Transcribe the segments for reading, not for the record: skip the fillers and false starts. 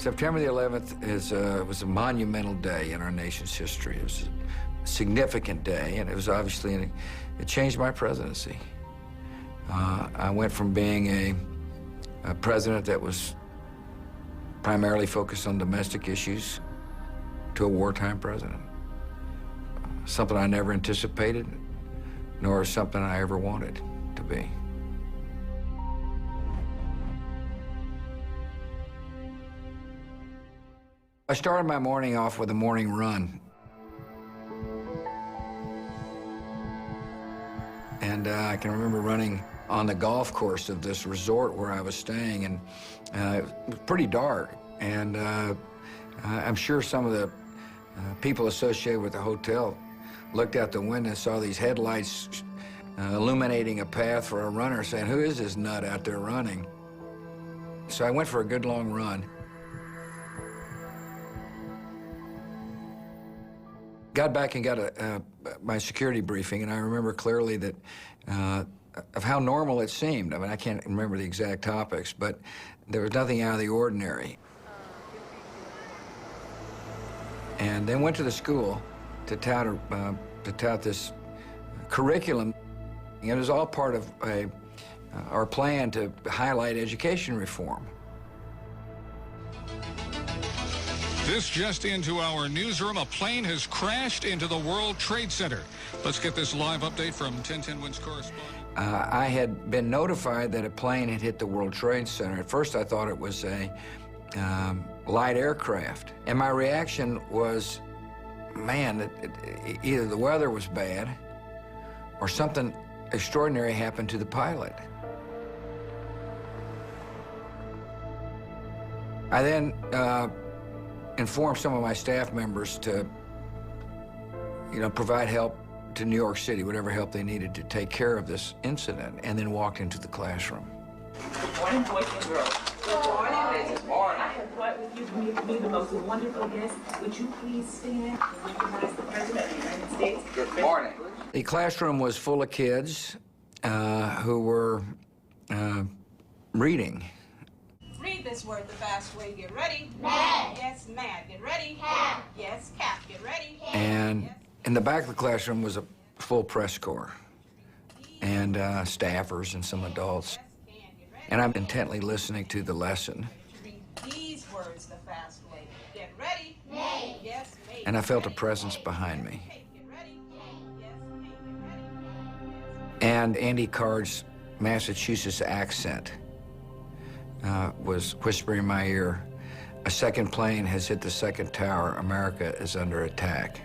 September the 11th was a monumental day in our nation's history. It was a significant day, and it was obviously, it changed my presidency. I went from being a president that was primarily focused on domestic issues to a wartime president. Something I never anticipated, nor something I ever wanted to be. I started my morning off with a morning run. And I can remember running on the golf course of this resort where I was staying, and it was pretty dark. And I'm sure some of the people associated with the hotel looked out the window and saw these headlights illuminating a path for a runner, saying, "Who is this nut out there running?" So I went for a good long run. Got back and got my security briefing, and I remember clearly that of how normal it seemed. I mean, I can't remember the exact topics, but there was nothing out of the ordinary. And then went to the school to tout this curriculum. It was all part of our plan to highlight education reform. This just into our newsroom. A plane has crashed into the World Trade Center. Let's get this live update from 1010 Wins correspondent. I had been notified that a plane had hit the World Trade Center. At first, I thought it was a light aircraft. And my reaction was, man, either the weather was bad or something extraordinary happened to the pilot. I then informed some of my staff members to, provide help to New York City, whatever help they needed to take care of this incident, and then walked into the classroom. Good morning, boys and girls. Good morning, Good morning. I have brought with you to be the most wonderful guest. Would you please stand and recognize the President of the United States? Good morning. The classroom was full of kids who were reading. Read this word the fast way. Get ready. Mad. Yes, mad. Get ready. Cat. Yes, cat. Get ready. And in the back of the classroom was a full press corps and staffers and some adults. And I'm intently listening to the lesson. Read these words the fast way. Get ready. May. Yes, may. And I felt a presence behind me. Get ready. Yes, may. Get ready. And Andy Card's Massachusetts accent was whispering in my ear, "A second plane has hit the second tower. America is under attack."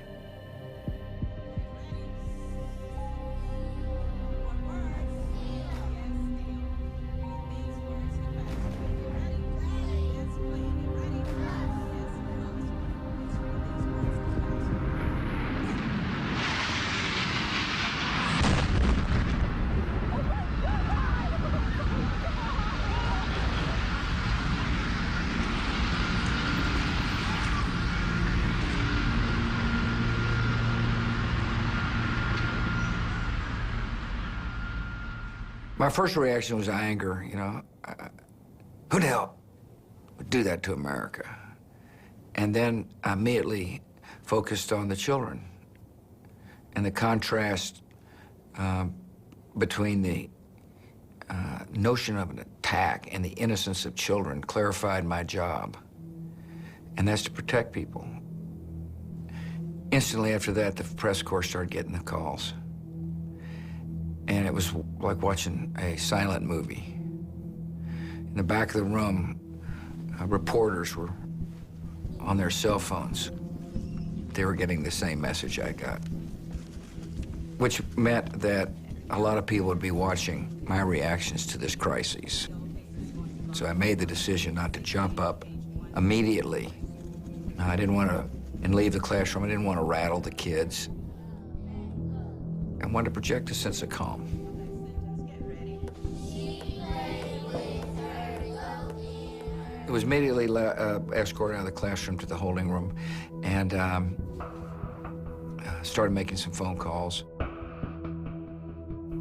My first reaction was anger, who the hell would do that to America? And then I immediately focused on the children and the contrast between the notion of an attack and the innocence of children clarified my job, and that's to protect people. Instantly after that, the press corps started getting the calls. And it was like watching a silent movie. In the back of the room, reporters were on their cell phones. They were getting the same message I got, which meant that a lot of people would be watching my reactions to this crisis. So I made the decision not to jump up immediately. I didn't want to, and leave the classroom. I didn't want to rattle the kids. I wanted to project a sense of calm. It was immediately escorted out of the classroom to the holding room and started making some phone calls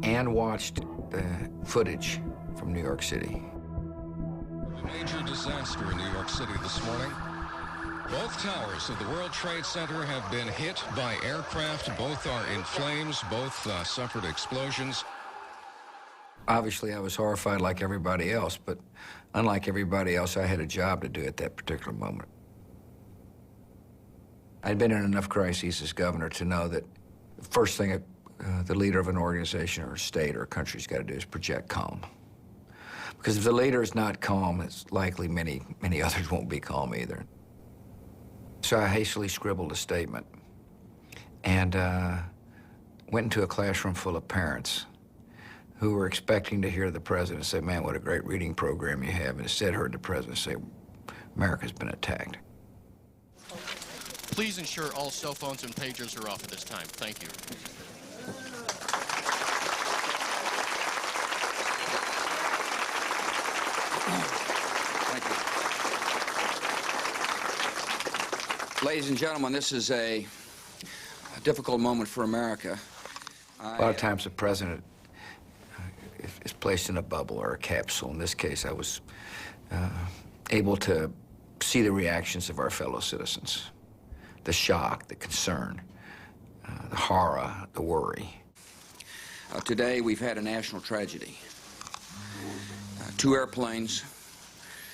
and watched the footage from New York City. Major disaster in New York City this morning. Both towers of the World Trade Center have been hit by aircraft. Both are in flames. Both suffered explosions. Obviously, I was horrified like everybody else, but unlike everybody else, I had a job to do at that particular moment. I'd been in enough crises as governor to know that the first thing the leader of an organization or a state or a country's got to do is project calm. Because if the leader is not calm, it's likely many others won't be calm either. So I hastily scribbled a statement and went into a classroom full of parents who were expecting to hear the president say, "Man, what a great reading program you have," and instead heard the president say, "America's been attacked." Please ensure all cell phones and pagers are off at this time. Thank you. Thank you. Ladies and gentlemen, this is a difficult moment for America. A lot of times the president is placed in a bubble or a capsule. In this case, I was able to see the reactions of our fellow citizens. The shock, the concern, the horror, the worry. Today, we've had a national tragedy. 2 airplanes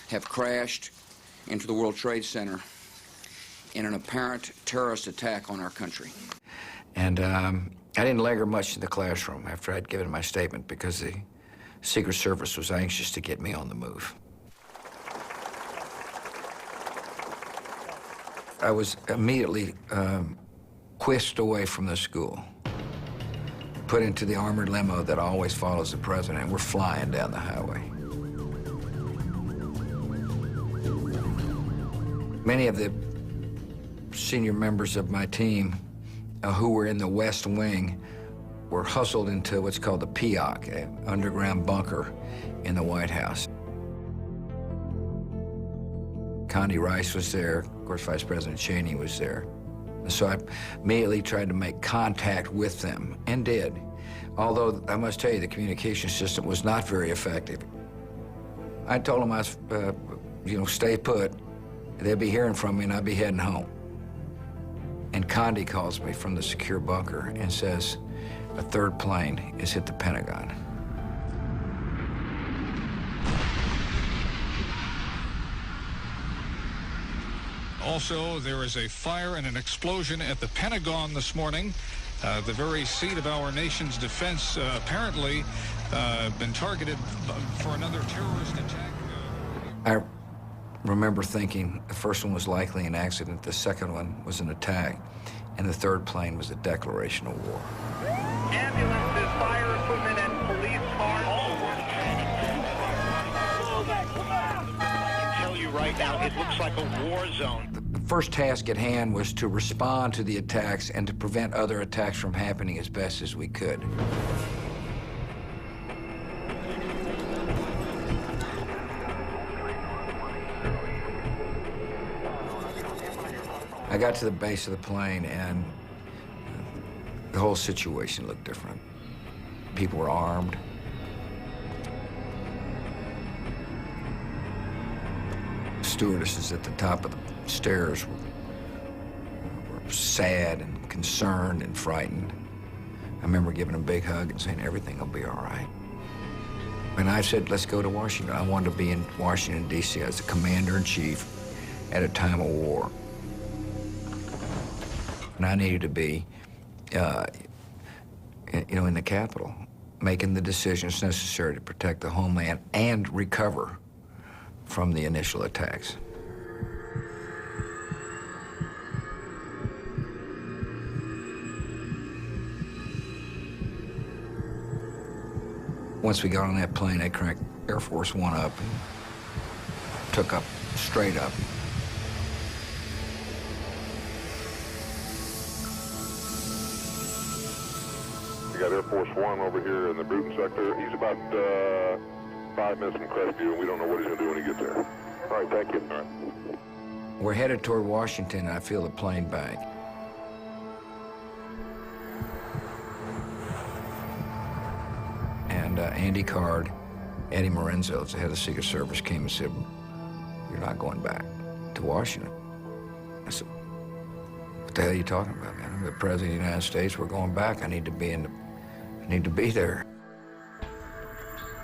have crashed into the World Trade Center in an apparent terrorist attack on our country. And I didn't linger much in the classroom after I'd given my statement because the Secret Service was anxious to get me on the move. I was immediately whisked away from the school, put into the armored limo that always follows the president, and we're flying down the highway. Many of the senior members of my team who were in the West Wing were hustled into what's called the PIOC, an underground bunker in the White House. Condi Rice was there, of course, Vice President Cheney was there. And so I immediately tried to make contact with them, and did. Although, I must tell you, the communication system was not very effective. I told them I was, stay put. They'll be hearing from me, and I'll be heading home. And Condi calls me from the secure bunker and says, a 3rd plane has hit the Pentagon. Also, there is a fire and an explosion at the Pentagon this morning. The very seat of our nation's defense apparently been targeted for another terrorist attack. I remember thinking the first one was likely an accident, the second one was an attack, and the 3rd plane was a declaration of war. Ambulances, fire equipment, and police cars all I can tell you right now, it looks like a war zone. The first task at hand was to respond to the attacks and to prevent other attacks from happening as best as we could. I got to the base of the plane, and the whole situation looked different. People were armed. Stewardesses at the top of the stairs were sad and concerned and frightened. I remember giving them a big hug and saying, everything will be all right. And I said, let's go to Washington. I wanted to be in Washington, D.C. as the commander-in-chief at a time of war. And I needed to be, in the Capitol, making the decisions necessary to protect the homeland and recover from the initial attacks. Once we got on that plane, they cranked Air Force One up and took up straight up. We got Air Force One over here in the Bruton sector. He's about 5 minutes from Crestview, and we don't know what he's going to do when he gets there. All right, thank you. All right. We're headed toward Washington, and I feel the plane bank. And Andy Card, Eddie Morenzo, the head of the Secret Service, came and said, you're not going back to Washington. I said, what the hell are you talking about, man? I'm the President of the United States. We're going back. I need to be there.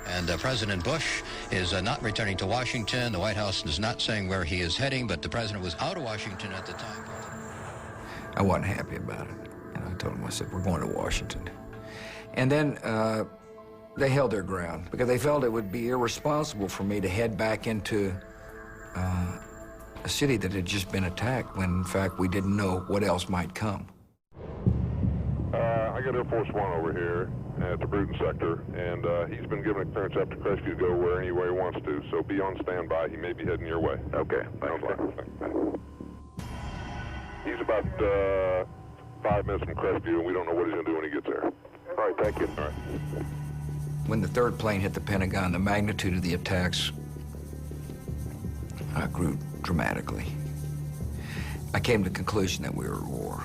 And President Bush is not returning to Washington. The White House is not saying where he is heading, but the president was out of Washington at the time. I wasn't happy about it. And I told him, I said, we're going to Washington. And then they held their ground because they felt it would be irresponsible for me to head back into a city that had just been attacked when, in fact, we didn't know what else might come. I got Air Force One over here at the Bruton sector, and he's been given a clearance after Crestview to go where any way he wants to, so be on standby. He may be heading your way. Okay, thanks. He's about 5 minutes from Crestview, and we don't know what he's going to do when he gets there. All right, thank you. All right. When the third plane hit the Pentagon, the magnitude of the attacks grew dramatically. I came to the conclusion that we were at war.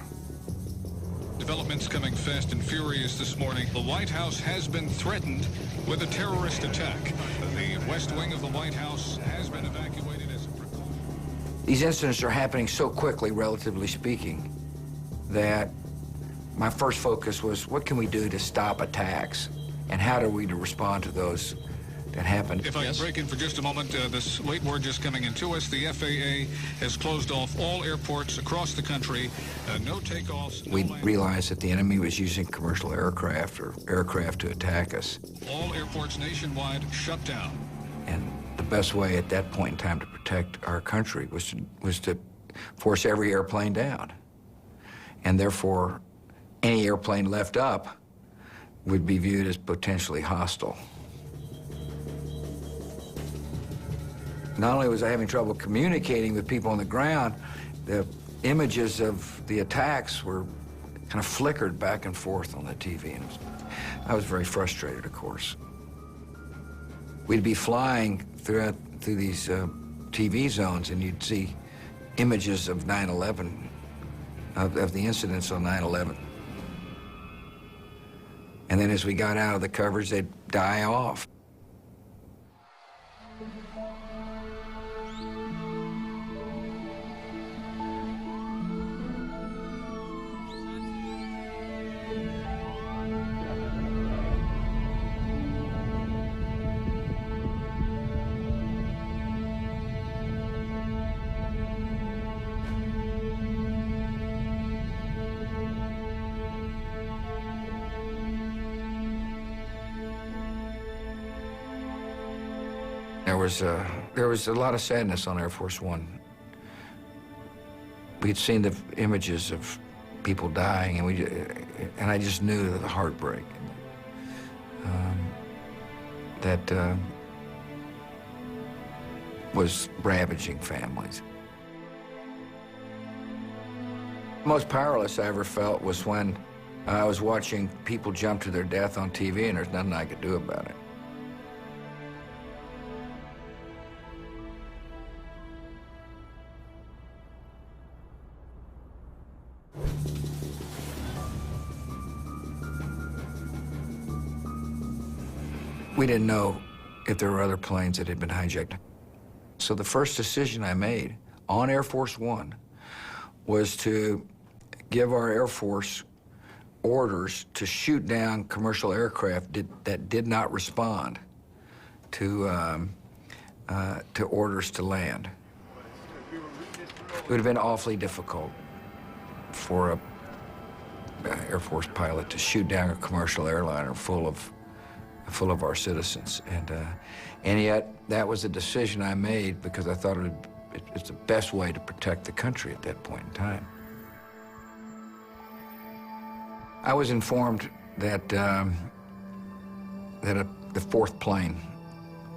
Developments coming fast and furious this morning. The White House has been threatened with a terrorist attack. The West Wing of the White House has been evacuated as a precaution. These incidents are happening so quickly, relatively speaking, that my first focus was what can we do to stop attacks, and how are we to respond to those that happened? If I can break in for just a moment, this late word just coming in to us. The FAA has closed off all airports across the country. No takeoffs. We realized that the enemy was using commercial aircraft or aircraft to attack us. All airports nationwide shut down. And the best way at that point in time to protect our country was to force every airplane down. And therefore, any airplane left up would be viewed as potentially hostile. Not only was I having trouble communicating with people on the ground, the images of the attacks were kind of flickered back and forth on the TV. And I was very frustrated, of course. We'd be flying through these TV zones, and you'd see images of 9/11, of the incidents on 9/11. And then as we got out of the coverage, they'd die off. There was a lot of sadness on Air Force One. We'd seen the images of people dying, and I just knew the heartbreak that was ravaging families. The most powerless I ever felt was when I was watching people jump to their death on TV, and there's nothing I could do about it. We didn't know if there were other planes that had been hijacked. So the first decision I made on Air Force One was to give our Air Force orders to shoot down commercial aircraft that did not respond to orders to land. It would have been awfully difficult for an Air Force pilot to shoot down a commercial airliner full of our citizens, and yet that was a decision I made because I thought it's the best way to protect the country at that point in time. I was informed that the fourth plane,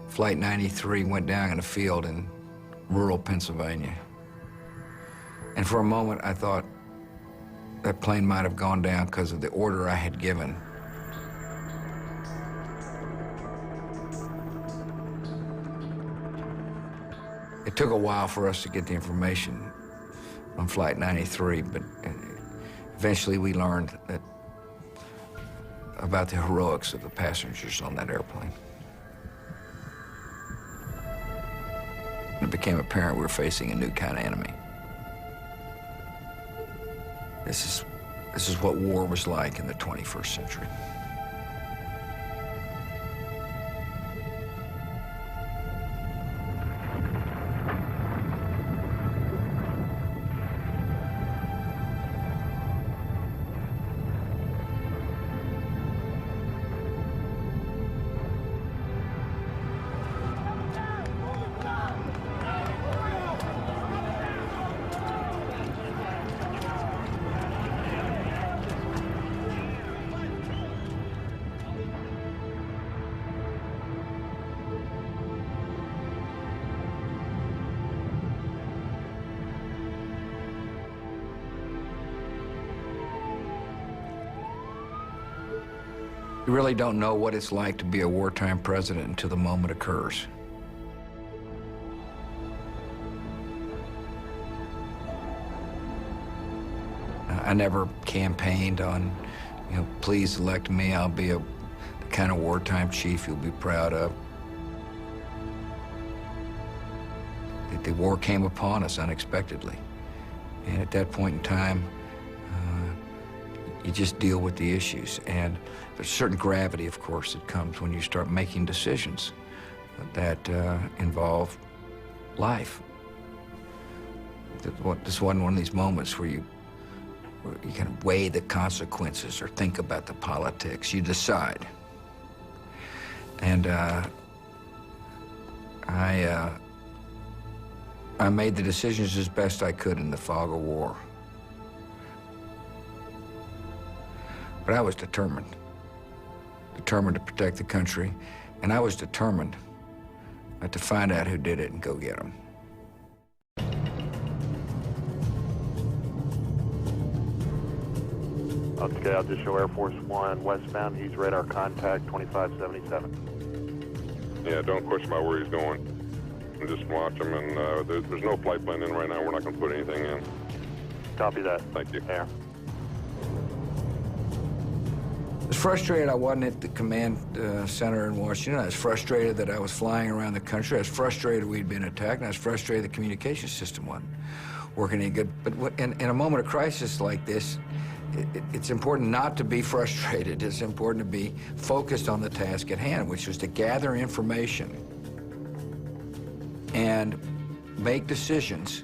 Flight 93, went down in a field in rural Pennsylvania, and for a moment I thought that plane might have gone down because of the order I had given. It took a while for us to get the information on Flight 93, but eventually we learned about the heroics of the passengers on that airplane. it became apparent we were facing a new kind of enemy. This is what war was like in the 21st century. You really don't know what it's like to be a wartime president until the moment occurs. I never campaigned on, please elect me, I'll be the kind of wartime chief you'll be proud of. The war came upon us unexpectedly. And at that point in time, you just deal with the issues. And there's a certain gravity, of course, that comes when you start making decisions that involve life. This wasn't one of these moments where you kind of weigh the consequences or think about the politics. You decide. And I made the decisions as best I could in the fog of war. But I was determined to protect the country, and I was determined to find out who did it and go get them. Okay, I'll just show Air Force One westbound. He's radar contact 2577. Yeah, don't question about where he's going. Just watch him, and there's no flight plan in right now. We're not going to put anything in. Copy that. Thank you. Air. I was frustrated I wasn't at the command center in Washington. I was frustrated that I was flying around the country. I was frustrated we'd been attacked, and I was frustrated the communication system wasn't working any good. But in a moment of crisis like this, it's important not to be frustrated. It's important to be focused on the task at hand, which was to gather information and make decisions,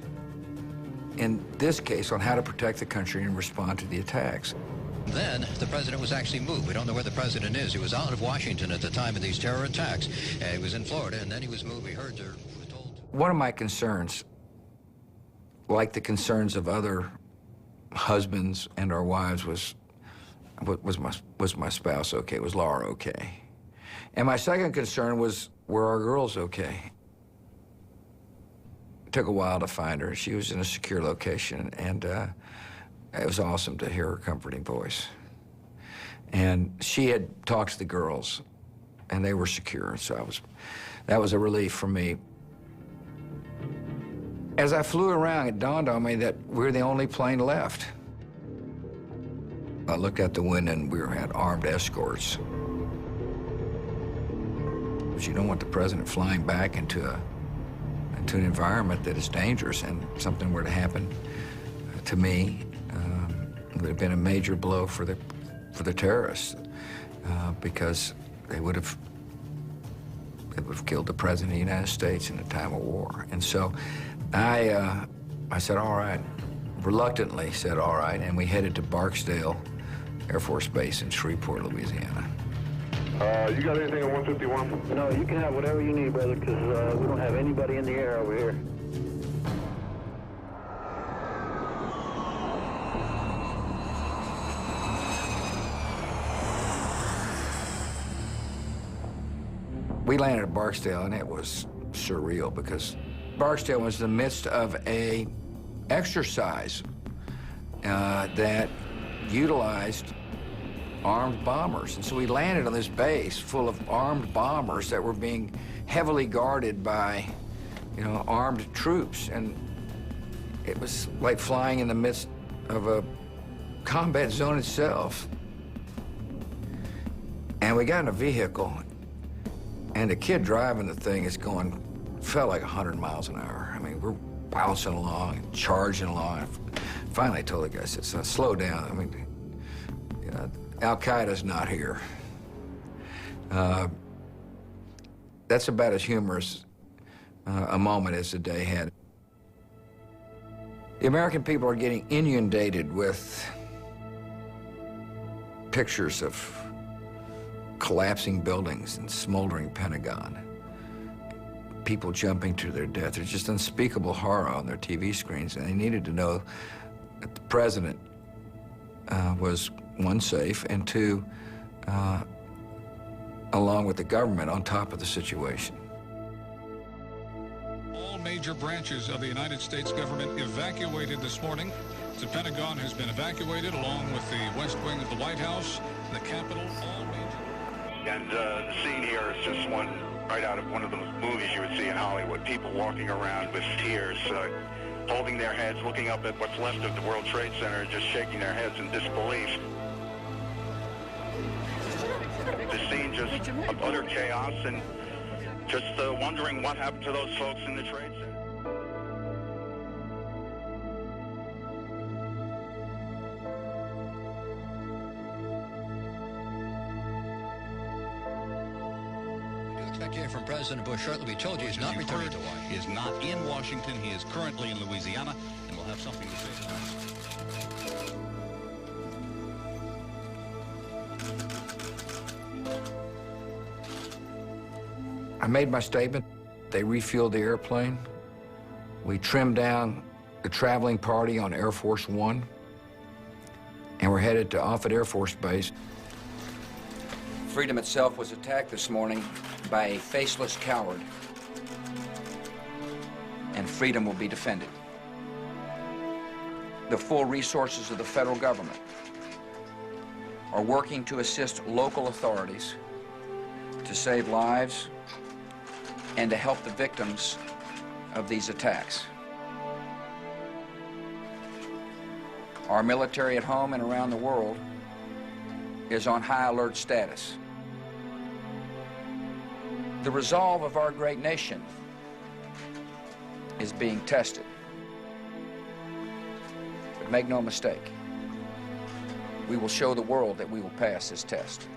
in this case, on how to protect the country and respond to the attacks. Then the president was actually moved. We don't know where the president is. He was out of Washington at the time of these terror attacks. He was in Florida, and then he was moved. We heard or were told. One of my concerns, like the concerns of other husbands and our wives, was my spouse okay? Was Laura okay? And my second concern was, were our girls okay? It took a while to find her. She was in a secure location, and it was awesome to hear her comforting voice. And she had talked to the girls, and they were secure, so that was a relief for me. As I flew around, it dawned on me that we were the only plane left. I looked out the window, and we had armed escorts. But you don't want the president flying back into an environment that is dangerous, and something were to happen to me. It would have been a major blow for the terrorists, because they would have killed the president of the United States in a time of war. And so I said, all right, reluctantly said, all right, and we headed to Barksdale Air Force Base in Shreveport, Louisiana. You got anything on 151? No, you can have whatever you need, brother, because we don't have anybody in the air over here. We landed at Barksdale, and it was surreal because Barksdale was in the midst of a exercise that utilized armed bombers. And so we landed on this base full of armed bombers that were being heavily guarded by, armed troops. And it was like flying in the midst of a combat zone itself. And we got in a vehicle, and the kid driving the thing is going felt like 100 miles an hour. I mean, we're bouncing along and charging along. Finally, I told the guy, I said, slow down. I mean, al-Qaeda's not here. That's about as humorous a moment as the day had. The American people are getting inundated with pictures of collapsing buildings and smoldering Pentagon. People jumping to their death. There's just unspeakable horror on their TV screens, and they needed to know that the president was, one, safe, and two, along with the government, on top of the situation. All major branches of the United States government evacuated this morning. The Pentagon has been evacuated, along with the West Wing of the White House, the Capitol, all major... And the scene here is just one right out of one of those movies you would see in Hollywood. People walking around with tears, holding their heads, looking up at what's left of the World Trade Center, just shaking their heads in disbelief. The scene just of utter chaos and just wondering what happened to those folks in the Trade Center. From President Bush shortly. We told you he's not returning to Washington. He is not in Washington. He is currently in Louisiana, and we'll have something to say tonight. I made my statement. They refueled the airplane. We trimmed down the traveling party on Air Force One, and we're headed to Offutt Air Force Base. Freedom itself was attacked this morning by a faceless coward, and freedom will be defended. The full resources of the federal government are working to assist local authorities to save lives and to help the victims of these attacks. Our military at home and around the world is on high alert status. The resolve of our great nation is being tested. But make no mistake, we will show the world that we will pass this test.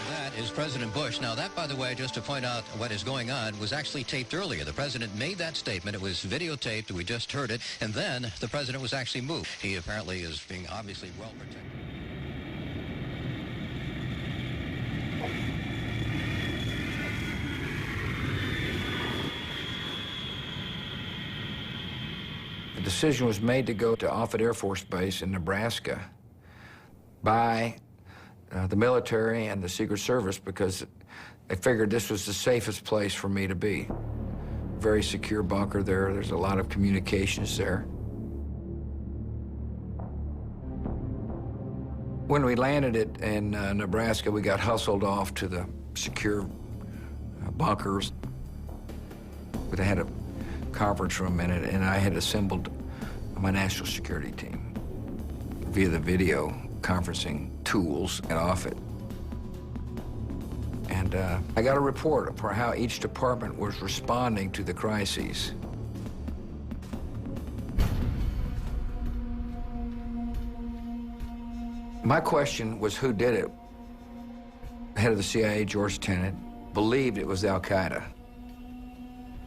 That is President Bush. Now, that, by the way, just to point out what is going on, was actually taped earlier. The president made that statement. It was videotaped. We just heard it. And then the president was actually moved. He apparently is being obviously well protected. The decision was made to go to Offutt Air Force Base in Nebraska by the military and the Secret Service because they figured this was the safest place for me to be. Very secure bunker there. There's a lot of communications there. When we landed it in Nebraska, we got hustled off to the secure bunkers. They had a conference room in it, and I had assembled my national security team via the video conferencing tools at Offutt. And I got a report for how each department was responding to the crises. My question was who did it. The head of the CIA, George Tenet, believed it was al-Qaeda.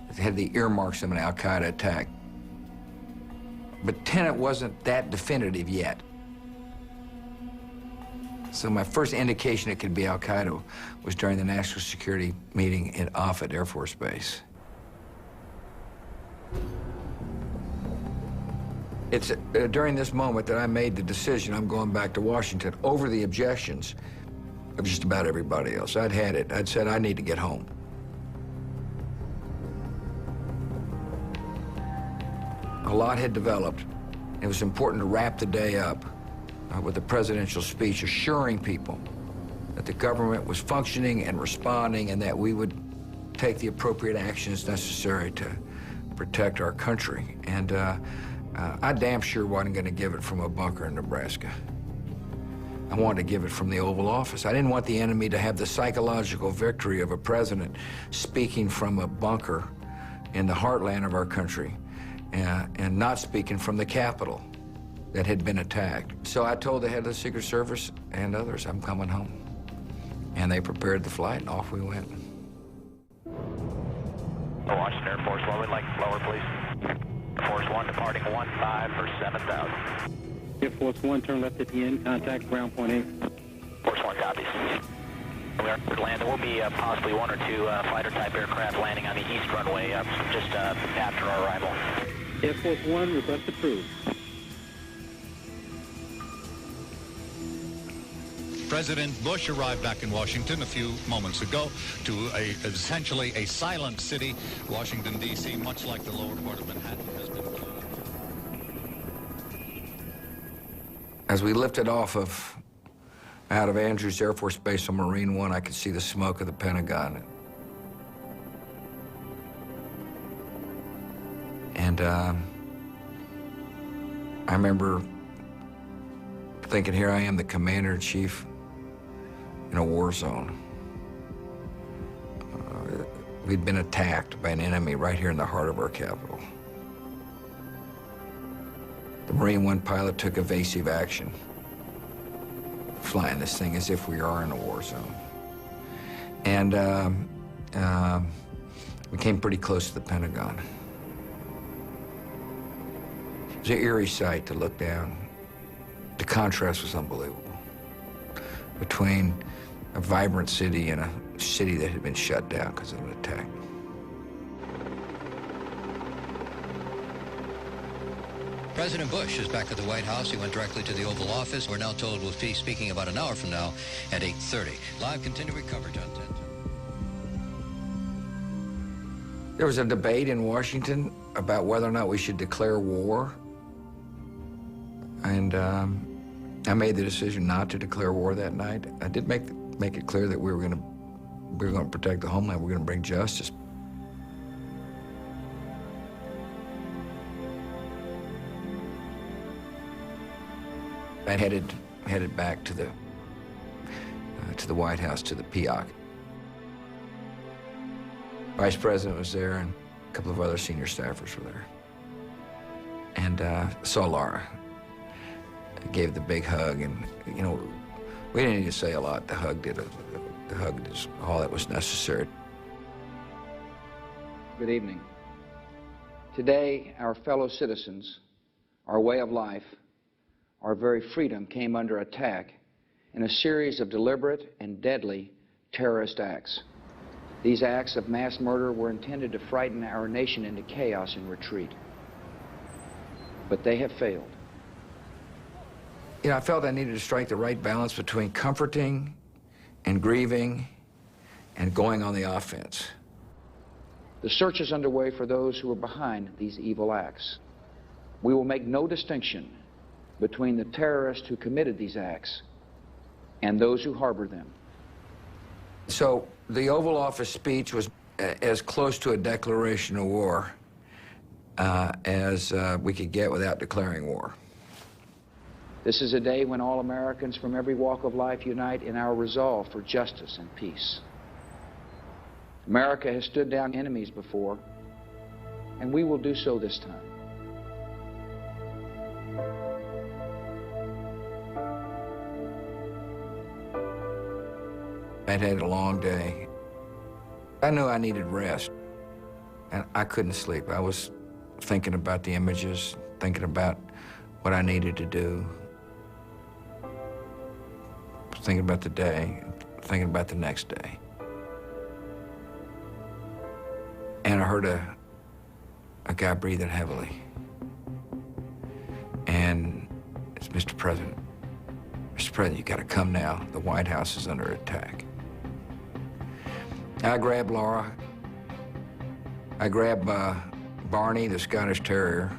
It had the earmarks of an al-Qaeda attack. But Tenet wasn't that definitive yet. So my first indication it could be al-Qaeda was during the national security meeting at Offutt Air Force Base. It's during this moment that I made the decision I'm going back to Washington over the objections of just about everybody else. I'd had it. I'd said I need to get home. A lot had developed. It was important to wrap the day up with a presidential speech assuring people that the government was functioning and responding and that we would take the appropriate actions necessary to protect our country. And I damn sure wasn't going to give it from a bunker in Nebraska. I wanted to give it from the Oval Office. I didn't want the enemy to have the psychological victory of a president speaking from a bunker in the heartland of our country and not speaking from the Capitol that had been attacked. So I told the head of the Secret Service and others, I'm coming home. And they prepared the flight, and off we went. Washington Air Force, lower, like lower, please. Air Force 1 departing 15 for 7,000. Air Force 1, turn left at the end, contact ground point 8. Force 1 copies. We are land. There will be possibly 1 or 2 fighter-type aircraft landing on the east runway just after our arrival. Air Force 1, request approved. President Bush arrived back in Washington a few moments ago to essentially a silent city. Washington, D.C., much like the lower part of Manhattan, has been closed. As we lifted off out of Andrews Air Force Base on Marine One, I could see the smoke of the Pentagon. And I remember thinking, here I am, the Commander-in-Chief in a war zone. We'd been attacked by an enemy right here in the heart of our capital. The Marine One pilot took evasive action, flying this thing as if we are in a war zone. And we came pretty close to the Pentagon. It was an eerie sight to look down. The contrast was unbelievable between a vibrant city and a city that had been shut down because of an attack. President Bush is back at the White House. He went directly to the Oval Office. We're now told we'll be speaking about an hour from now at 8:30. Live continuing coverage on 10. There was a debate in Washington about whether or not we should declare war. And I made the decision not to declare war that night. I did make it clear that we were going to protect the homeland. We're going to bring justice. I headed back to the White House, to the PIOC. Vice President was there, and a couple of other senior staffers were there. And saw Laura. Gave the big hug, and you know, we didn't need to say a lot. The hug did all that was necessary. Good evening. Today, our fellow citizens, our way of life, our very freedom came under attack in a series of deliberate and deadly terrorist acts. These acts of mass murder were intended to frighten our nation into chaos and retreat. But they have failed. You know, I felt I needed to strike the right balance between comforting and grieving and going on the offense. The search is underway for those who are behind these evil acts. We will make no distinction between the terrorists who committed these acts and those who harbor them. So the Oval Office speech was as close to a declaration of war as we could get without declaring war. This is a day when all Americans from every walk of life unite in our resolve for justice and peace. America has stood down enemies before, and we will do so this time. I'd had a long day. I knew I needed rest, and I couldn't sleep. I was thinking about the images, thinking about what I needed to do, thinking about the day, thinking about the next day. And I heard a guy breathing heavily. And it's Mr. President. Mr. President, you gotta come now. The White House is under attack. I grabbed Laura. I grabbed Barney, the Scottish Terrier.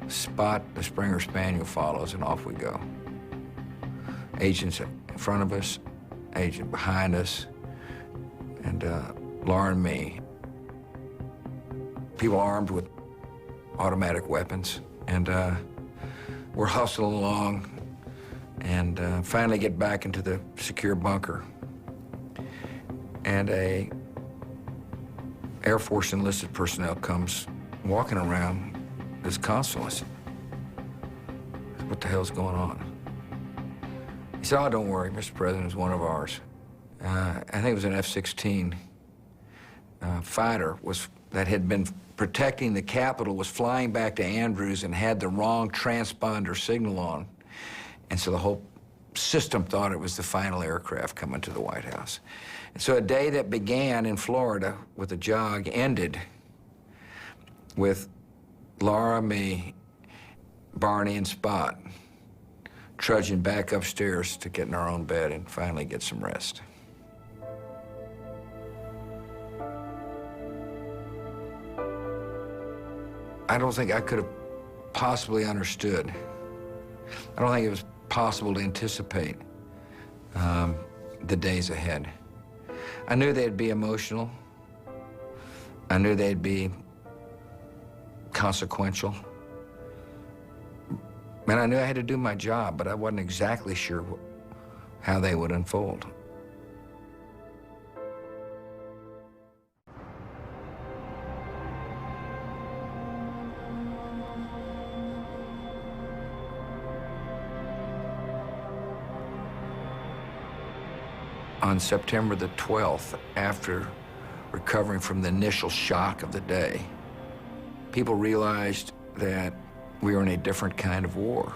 Spot, the Springer Spaniel, follows, and off we go. Agents in front of us, agent behind us, and Laura and me. People armed with automatic weapons, and we're hustling along, and finally get back into the secure bunker. And a Air Force enlisted personnel comes walking around this console. I said, what the hell's going on? He said, oh, don't worry, Mr. President, it's one of ours. I think it was an F-16 fighter that had been protecting the Capitol, was flying back to Andrews and had the wrong transponder signal on. And so the whole system thought it was the final aircraft coming to the White House. And so a day that began in Florida with a jog ended with Laura, me, Barney, and Spot trudging back upstairs to get in our own bed and finally get some rest. I don't think I could have possibly understood. I don't think it was possible to anticipate the days ahead. I knew they'd be emotional. I knew they'd be consequential. And I knew I had to do my job, but I wasn't exactly sure how they would unfold. On September the 12th, after recovering from the initial shock of the day, people realized that we were in a different kind of war.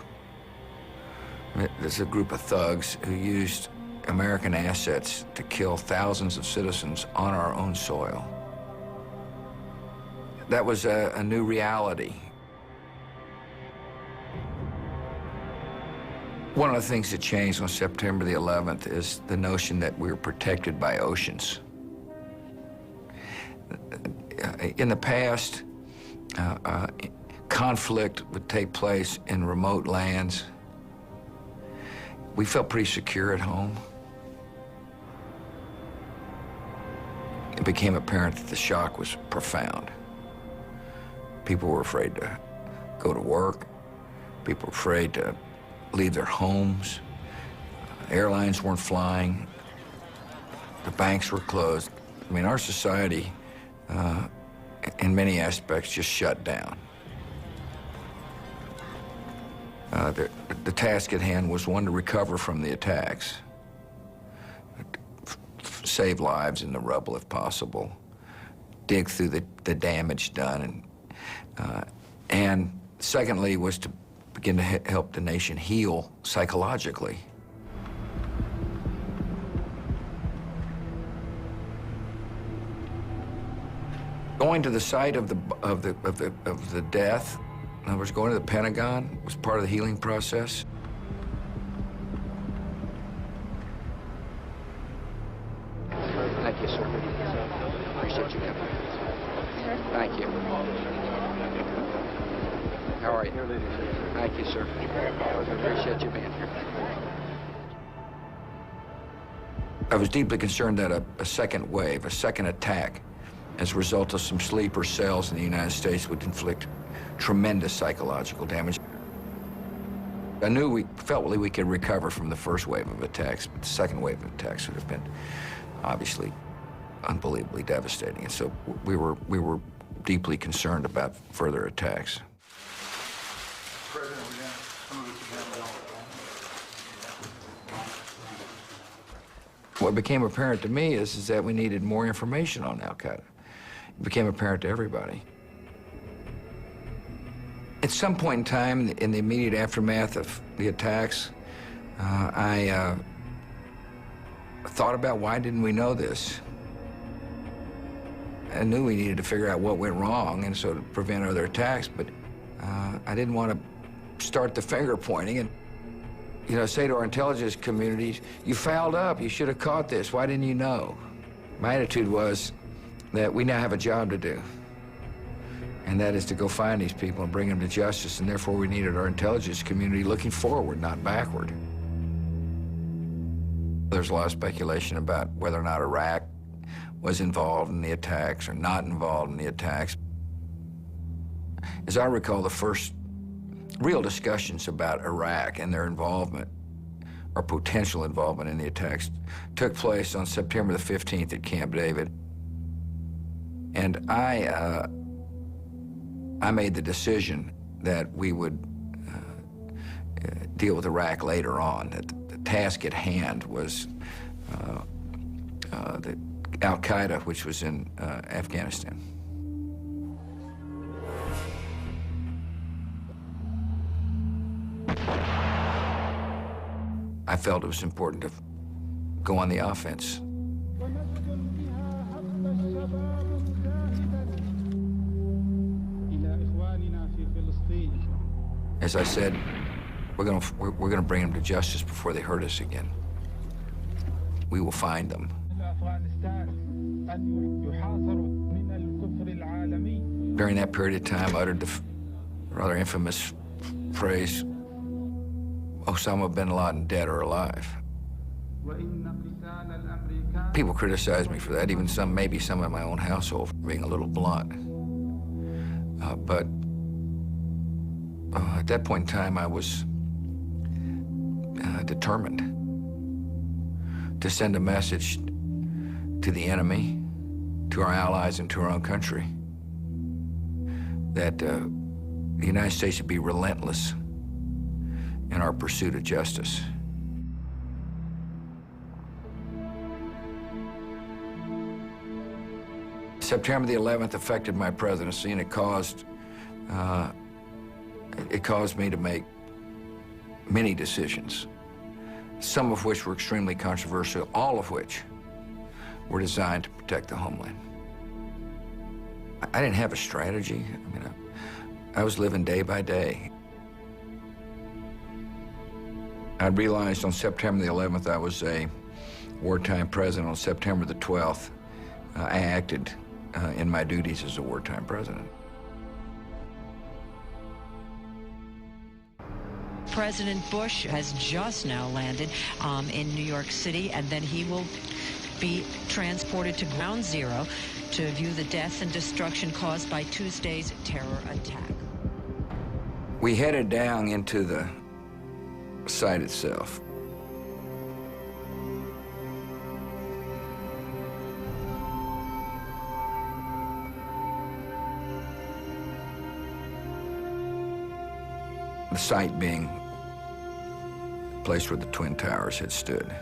There's a group of thugs who used American assets to kill thousands of citizens on our own soil. That was a new reality. One of the things that changed on September the 11th is the notion that we were protected by oceans. In the past, conflict would take place in remote lands. We felt pretty secure at home. It became apparent that the shock was profound. People were afraid to go to work. People were afraid to leave their homes. Airlines weren't flying. The banks were closed. I mean, our society, in many aspects, just shut down. The task at hand was one to recover from the attacks, save lives in the rubble if possible, dig through the damage done, and secondly was to begin to help the nation heal psychologically. Going to the site of the death, in other words, going to the Pentagon, was part of the healing process. Thank you, sir. Appreciate you coming. Thank you. How are you? Thank you, sir. Appreciate you being here. I was deeply concerned that a second wave, a second attack, as a result of some sleeper cells in the United States, would inflict tremendous psychological damage. I knew we could recover from the first wave of attacks, but the second wave of attacks would have been obviously unbelievably devastating. And so we were deeply concerned about further attacks. What became apparent to me is that we needed more information on al-Qaeda. It became apparent to everybody. At some point in time, in the immediate aftermath of the attacks, I thought about why didn't we know this? I knew we needed to figure out what went wrong and so to prevent other attacks, but I didn't want to start the finger pointing and, you know, say to our intelligence communities, you fouled up, you should have caught this, why didn't you know? My attitude was that we now have a job to do, and that is to go find these people and bring them to justice, and therefore we needed our intelligence community looking forward, not backward. There's a lot of speculation about whether or not Iraq was involved in the attacks or not involved in the attacks. As I recall, the first real discussions about Iraq and their involvement our potential involvement in the attacks took place on September the 15th at Camp David. And I made the decision that we would deal with Iraq later on, that the task at hand was the al-Qaeda, which was in Afghanistan. I felt it was important to go on the offense. As I said, we're gonna bring them to justice before they hurt us again. We will find them. During that period of time, I uttered the rather infamous phrase, Osama bin Laden, dead or alive. People criticize me for that, even maybe some in my own household, for being a little blunt. But at that point in time, I was determined to send a message to the enemy, to our allies, and to our own country that the United States should be relentless in our pursuit of justice. September the 11th affected my presidency, and it caused me to make many decisions, some of which were extremely controversial, all of which were designed to protect the homeland. I didn't have a strategy. I mean, I was living day by day. I realized on September the 11th I was a wartime president. On September the 12th, I acted in my duties as a wartime president. President Bush has just now landed in New York City, and then he will be transported to Ground Zero to view the death and destruction caused by Tuesday's terror attack. We headed down into the site itself. The site being the place where the Twin Towers had stood.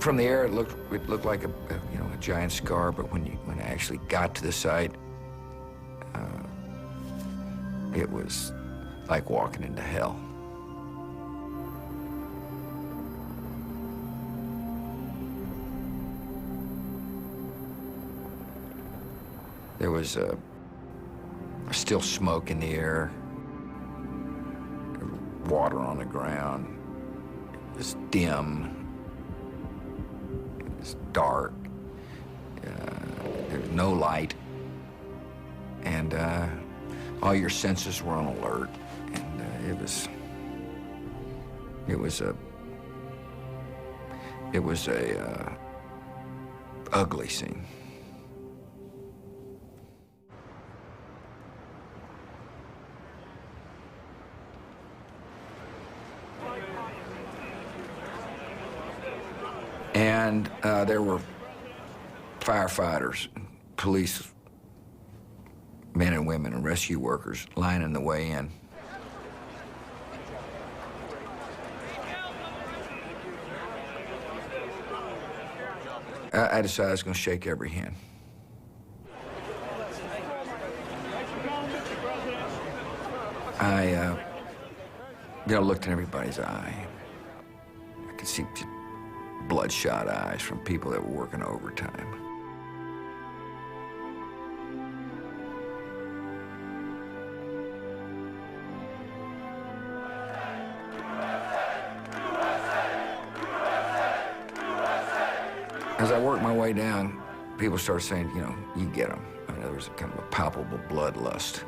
From the air, it looked like a giant scar, but when I actually got to the site, it was like walking into hell. There was still smoke in the air, water on the ground. It was dim. It was dark. There was no light, and all your senses were on alert, and it was a ugly scene. And there were firefighters, police, men and women, and rescue workers lining the way in. I decided I was going to shake every hand. I looked in everybody's eye. I could see bloodshot eyes from people that were working overtime. As I worked my way down, people started saying, you get them. there was a kind of a palpable bloodlust.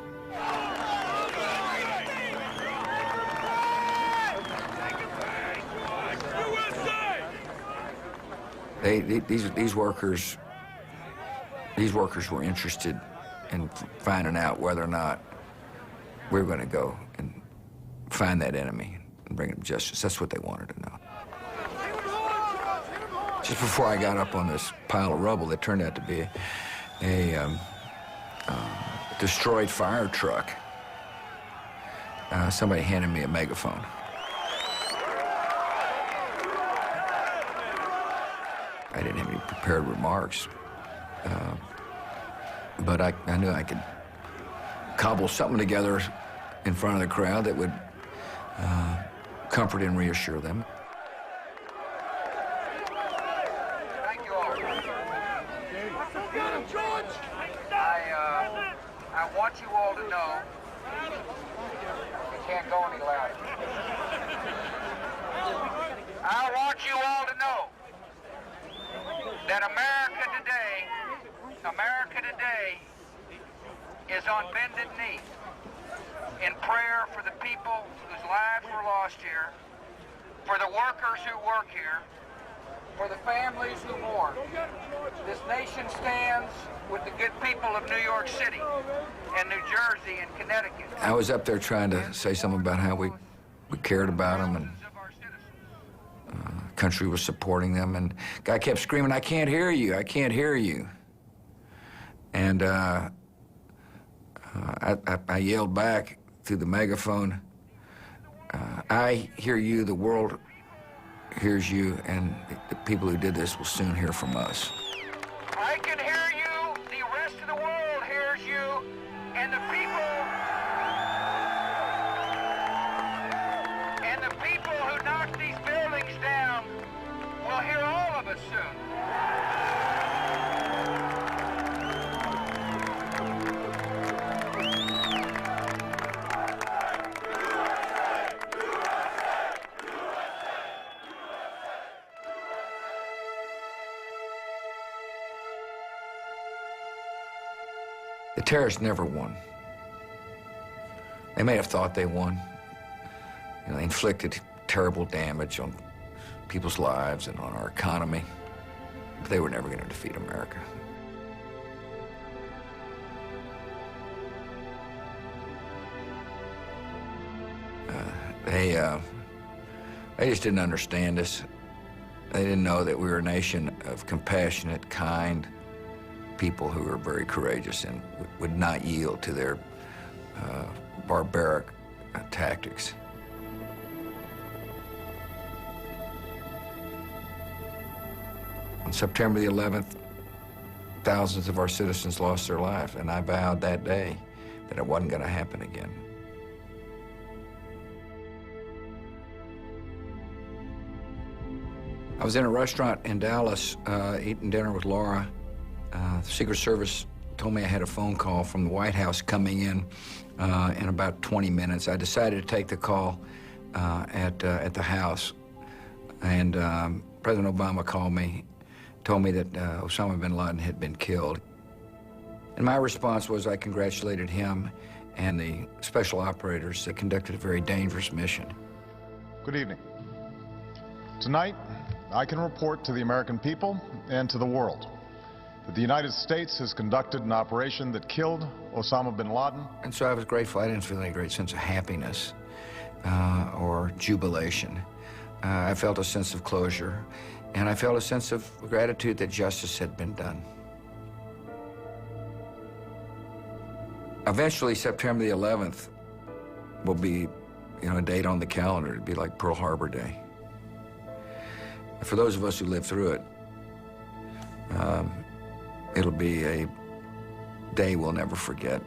These workers were interested in finding out whether or not we were going to go and find that enemy and bring him justice. That's what they wanted to know. Just before I got up on this pile of rubble that turned out to be a destroyed fire truck, somebody handed me a megaphone. I didn't have any prepared remarks, but I knew I could cobble something together in front of the crowd that would comfort and reassure them. Thank you all. I want you all to know you can't go any louder. I want you all to know that America today is on bended knee in prayer for the people whose lives were lost here, for the workers who work here, for the families who mourn. This nation stands with the good people of New York City and New Jersey and Connecticut. I was up there trying to say something about how we cared about them, and country was supporting them, and guy kept screaming, "I can't hear you, I can't hear you." And I yelled back through the megaphone, "I hear you, the world hears you, and the people who did this will soon hear from us." I can hear you, the rest of the world hears you, and the people who knocked these buildings down will hear all of us soon. The terrorists never won. They may have thought they won. You know, they inflicted terrible damage on people's lives and on our economy, but they were never going to defeat America. They just didn't understand us. They didn't know that we were a nation of compassionate, kind people who were very courageous and would not yield to their barbaric tactics. On September the 11th, thousands of our citizens lost their lives, and I vowed that day that it wasn't going to happen again. I was in a restaurant in Dallas eating dinner with Laura. The Secret Service told me I had a phone call from the White House coming in about 20 minutes. I decided to take the call at the House, and President Obama called me, told me that Osama bin Laden had been killed. And my response was I congratulated him and the special operators that conducted a very dangerous mission. Good evening. Tonight, I can report to the American people and to the world that the United States has conducted an operation that killed Osama bin Laden. And so I was grateful. I didn't feel any great sense of happiness or jubilation. I felt a sense of closure, and I felt a sense of gratitude that justice had been done. Eventually, September the 11th will be, a date on the calendar. It'd be like Pearl Harbor Day. For those of us who lived through it, it'll be a day we'll never forget.